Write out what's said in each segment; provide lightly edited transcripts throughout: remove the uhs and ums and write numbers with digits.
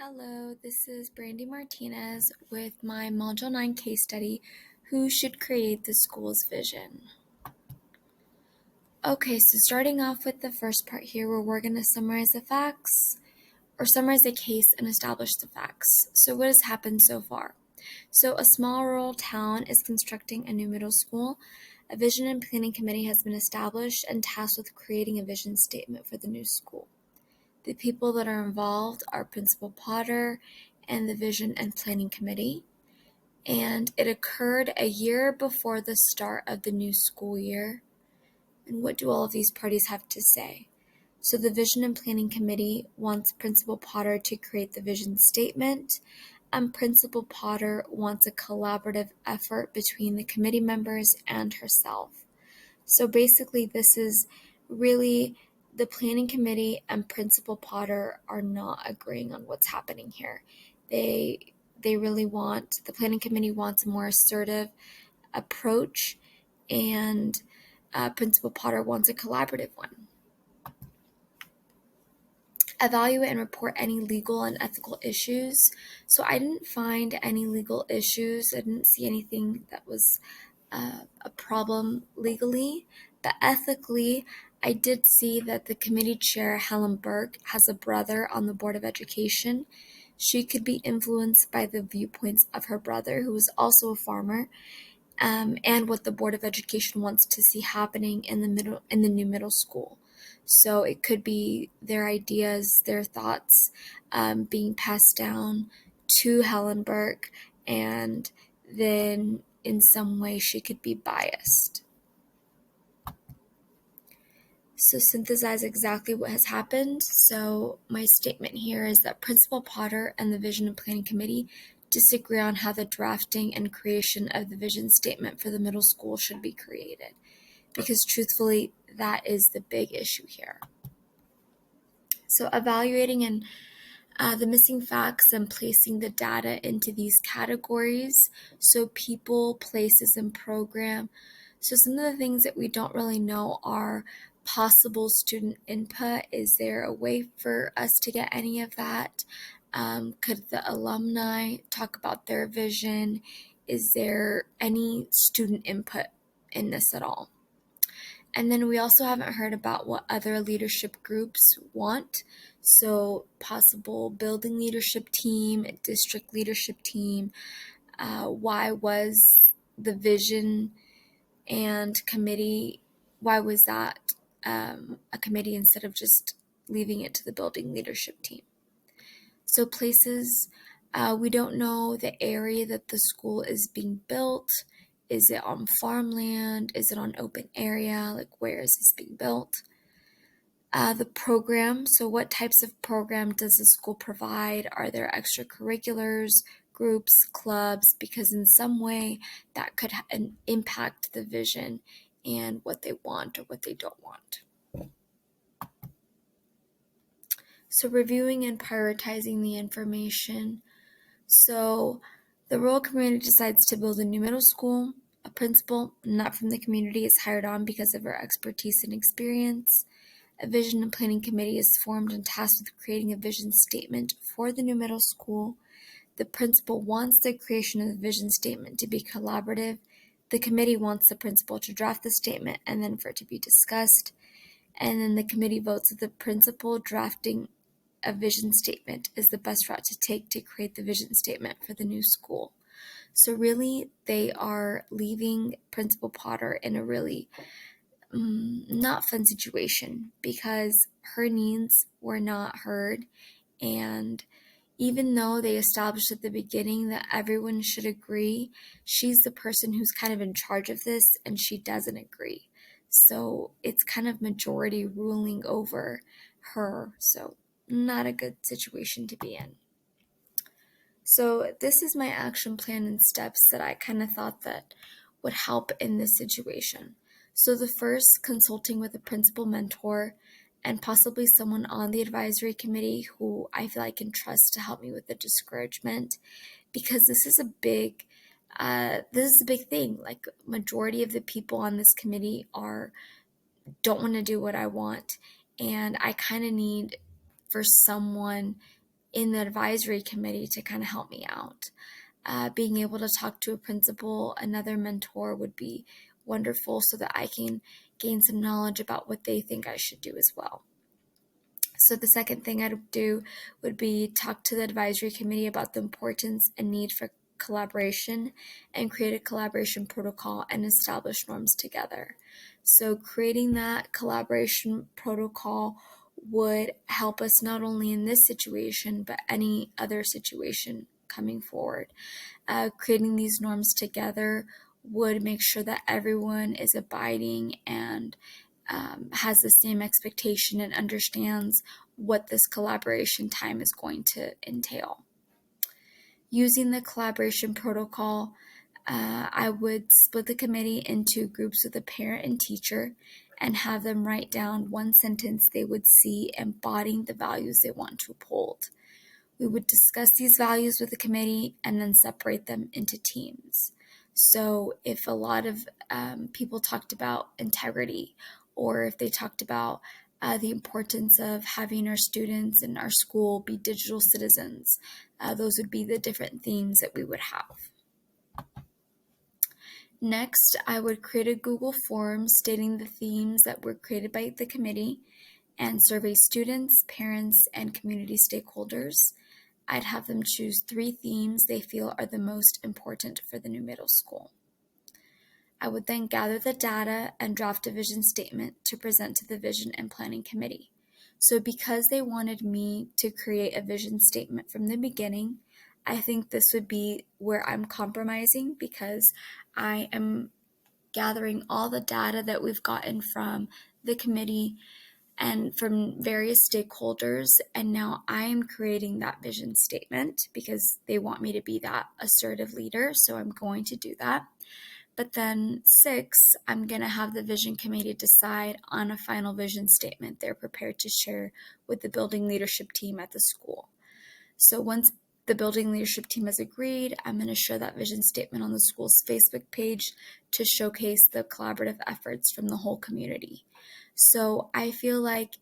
Hello, this is Brandy Martinez with my Module 9 case study, Who Should Create the School's Vision? Okay, so starting off with the first part here where we're going to summarize the facts, or summarize the case and establish the facts. So what has happened so far? So a small rural town is constructing a new middle school. A vision and planning committee has been established and tasked with creating a vision statement for the new school. The people that are involved are Principal Potter and the Vision and Planning Committee, and it occurred a year before the start of the new school year. And what do all of these parties have to say? So the Vision and Planning Committee wants Principal Potter to create the vision statement, and Principal Potter wants a collaborative effort between the committee members and herself. So basically, this is really the planning committee and Principal Potter are not agreeing on what's happening here. They really want, the planning committee wants a more assertive approach, and Principal Potter wants a collaborative one. Evaluate and report any legal and ethical issues. So I didn't find any legal issues. I didn't see anything that was a problem legally, but ethically, I did see that the committee chair, Helen Burke, has a brother on the Board of Education. She could be influenced by the viewpoints of her brother, who is also a farmer, and what the Board of Education wants to see happening in the new middle school. So it could be their ideas, their thoughts being passed down to Helen Burke, and then in some way she could be biased. So synthesize exactly what has happened. So my statement here is that Principal Potter and the Vision and Planning Committee disagree on how the drafting and creation of the vision statement for the middle school should be created, because truthfully, that is the big issue here. So evaluating and the missing facts and placing the data into these categories. So people, places, and program. So some of the things that we don't really know are possible student input. Is there a way for us to get any of that? Could the alumni talk about their vision? Is there any student input in this at all? And then we also haven't heard about what other leadership groups want. So possible building leadership team, district leadership team. Why was the vision and committee, why was that a committee instead of just leaving it to the building leadership team? So places, we don't know the area that the school is being built. Is it on farmland? Is it on open area? Like, where is this being built? The program, so what types of program does the school provide? Are there extracurriculars, groups, clubs? Because in some way that could impact the vision and what they want or what they don't want. So reviewing and prioritizing the information. So the rural community decides to build a new middle school. A principal, not from the community, is hired on because of her expertise and experience. A vision and planning committee is formed and tasked with creating a vision statement for the new middle school. The principal wants the creation of the vision statement to be collaborative. The committee wants the principal to draft the statement and then for it to be discussed. And then the committee votes that the principal drafting a vision statement is the best route to take to create the vision statement for the new school. So really, they are leaving Principal Potter in a really not fun situation because her needs were not heard. And even though they established at the beginning that everyone should agree, she's the person who's kind of in charge of this and she doesn't agree. So it's kind of majority ruling over her. So not a good situation to be in. So this is my action plan and steps that I kind of thought that would help in this situation. So the first, consulting with a principal mentor and possibly someone on the advisory committee who I feel I can trust to help me with the discouragement, because this is a big thing. Like, majority of the people on this committee don't want to do what I want, and I kind of need for someone in the advisory committee to kind of help me out. Being able to talk to a principal, another mentor would be wonderful so that I can gain some knowledge about what they think I should do as well. So the second thing I'd do would be talk to the advisory committee about the importance and need for collaboration and create a collaboration protocol and establish norms together. So creating that collaboration protocol would help us not only in this situation, but any other situation coming forward. Creating these norms together would make sure that everyone is abiding and has the same expectation and understands what this collaboration time is going to entail. Using the collaboration protocol, I would split the committee into groups with a parent and teacher and have them write down one sentence they would see embodying the values they want to uphold. We would discuss these values with the committee and then separate them into teams. So if a lot of people talked about integrity, or if they talked about the importance of having our students in our school be digital citizens, those would be the different themes that we would have. Next, I would create a Google form stating the themes that were created by the committee and survey students, parents, and community stakeholders. I'd have them choose 3 themes they feel are the most important for the new middle school. I would then gather the data and draft a vision statement to present to the Vision and Planning Committee. So because they wanted me to create a vision statement from the beginning, I think this would be where I'm compromising, because I am gathering all the data that we've gotten from the committee and from various stakeholders, and now I am creating that vision statement because they want me to be that assertive leader, so I'm going to do that. But then 6, I'm going to have the vision committee decide on a final vision statement they're prepared to share with the building leadership team at the school. So once the building leadership team has agreed, I'm going to share that vision statement on the school's Facebook page to showcase the collaborative efforts from the whole community. So I feel like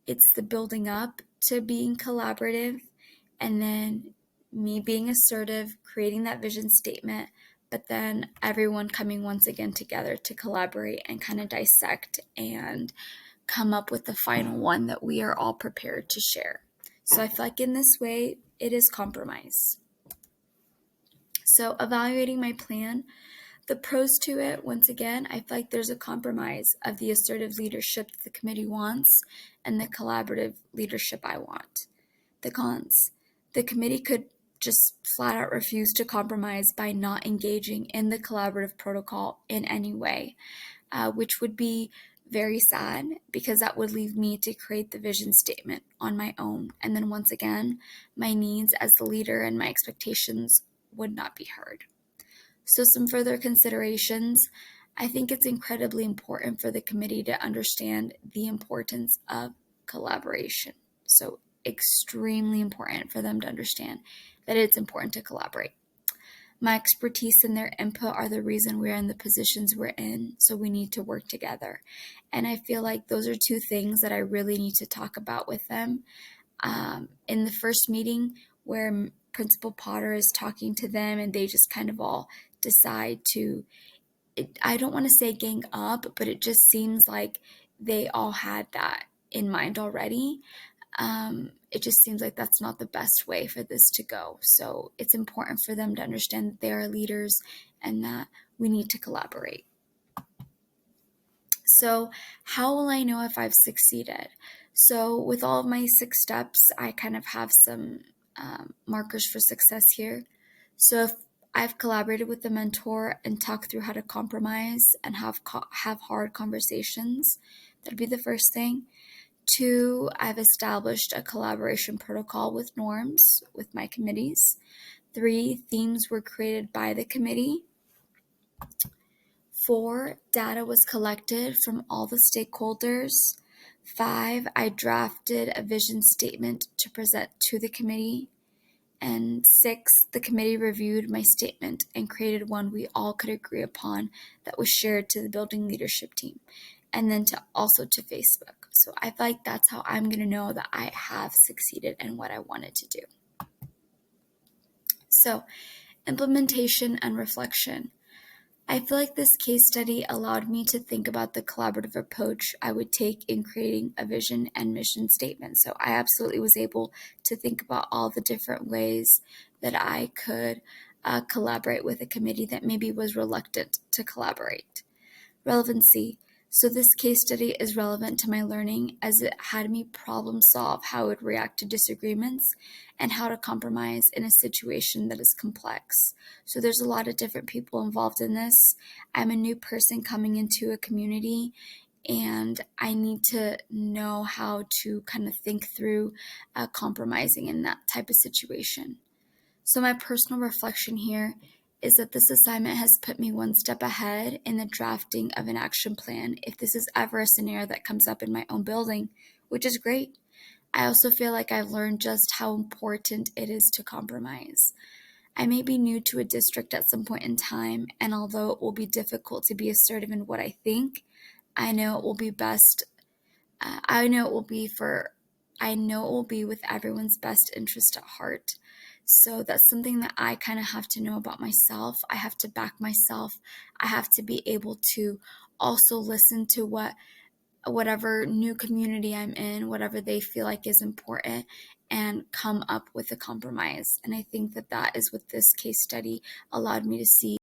it's the building up to being collaborative, and then me being assertive, creating that vision statement, but then everyone coming once again together to collaborate and kind of dissect and come up with the final one that we are all prepared to share. So I feel like in this way, it is compromise. So evaluating my plan, the pros to it, once again, I feel like there's a compromise of the assertive leadership that the committee wants and the collaborative leadership I want. The cons, the committee could just flat out refuse to compromise by not engaging in the collaborative protocol in any way, which would be very sad because that would leave me to create the vision statement on my own. And then once again, my needs as the leader and my expectations would not be heard. So some further considerations. I think it's incredibly important for the committee to understand the importance of collaboration. So extremely important for them to understand that it's important to collaborate. My expertise and their input are the reason we're in the positions we're in, so we need to work together. And I feel like those are 2 things that I really need to talk about with them. In the first meeting where Principal Potter is talking to them and they just kind of all decide to, I don't want to say gang up, but it just seems like they all had that in mind already. It just seems like that's not the best way for this to go. So it's important for them to understand that they are leaders and that we need to collaborate. So how will I know if I've succeeded? So with all of my 6 steps, I kind of have some markers for success here. So if I've collaborated with the mentor and talked through how to compromise and have hard conversations, that'd be the first thing. 2, I've established a collaboration protocol with norms with my committees. 3, themes were created by the committee. 4, data was collected from all the stakeholders. 5, I drafted a vision statement to present to the committee. And 6, the committee reviewed my statement and created one we all could agree upon that was shared to the building leadership team. and then also to Facebook. So I feel like that's how I'm going to know that I have succeeded in what I wanted to do. So, implementation and reflection. I feel like this case study allowed me to think about the collaborative approach I would take in creating a vision and mission statement. So I absolutely was able to think about all the different ways that I could collaborate with a committee that maybe was reluctant to collaborate. Relevancy. So this case study is relevant to my learning as it had me problem solve how I would react to disagreements and how to compromise in a situation that is complex. So there's a lot of different people involved in this. I'm a new person coming into a community, and I need to know how to kind of think through compromising in that type of situation. So my personal reflection here is that this assignment has put me one step ahead in the drafting of an action plan if this is ever a scenario that comes up in my own building, which is great. I also feel like I've learned just how important it is to compromise. I may be new to a district at some point in time, and although it will be difficult to be assertive in what I think, I know it will be best. I know it will be with everyone's best interest at heart. So that's something that I kind of have to know about myself. I have to back myself. I have to be able to also listen to whatever new community I'm in, whatever they feel like is important, and come up with a compromise. And I think that is what this case study allowed me to see.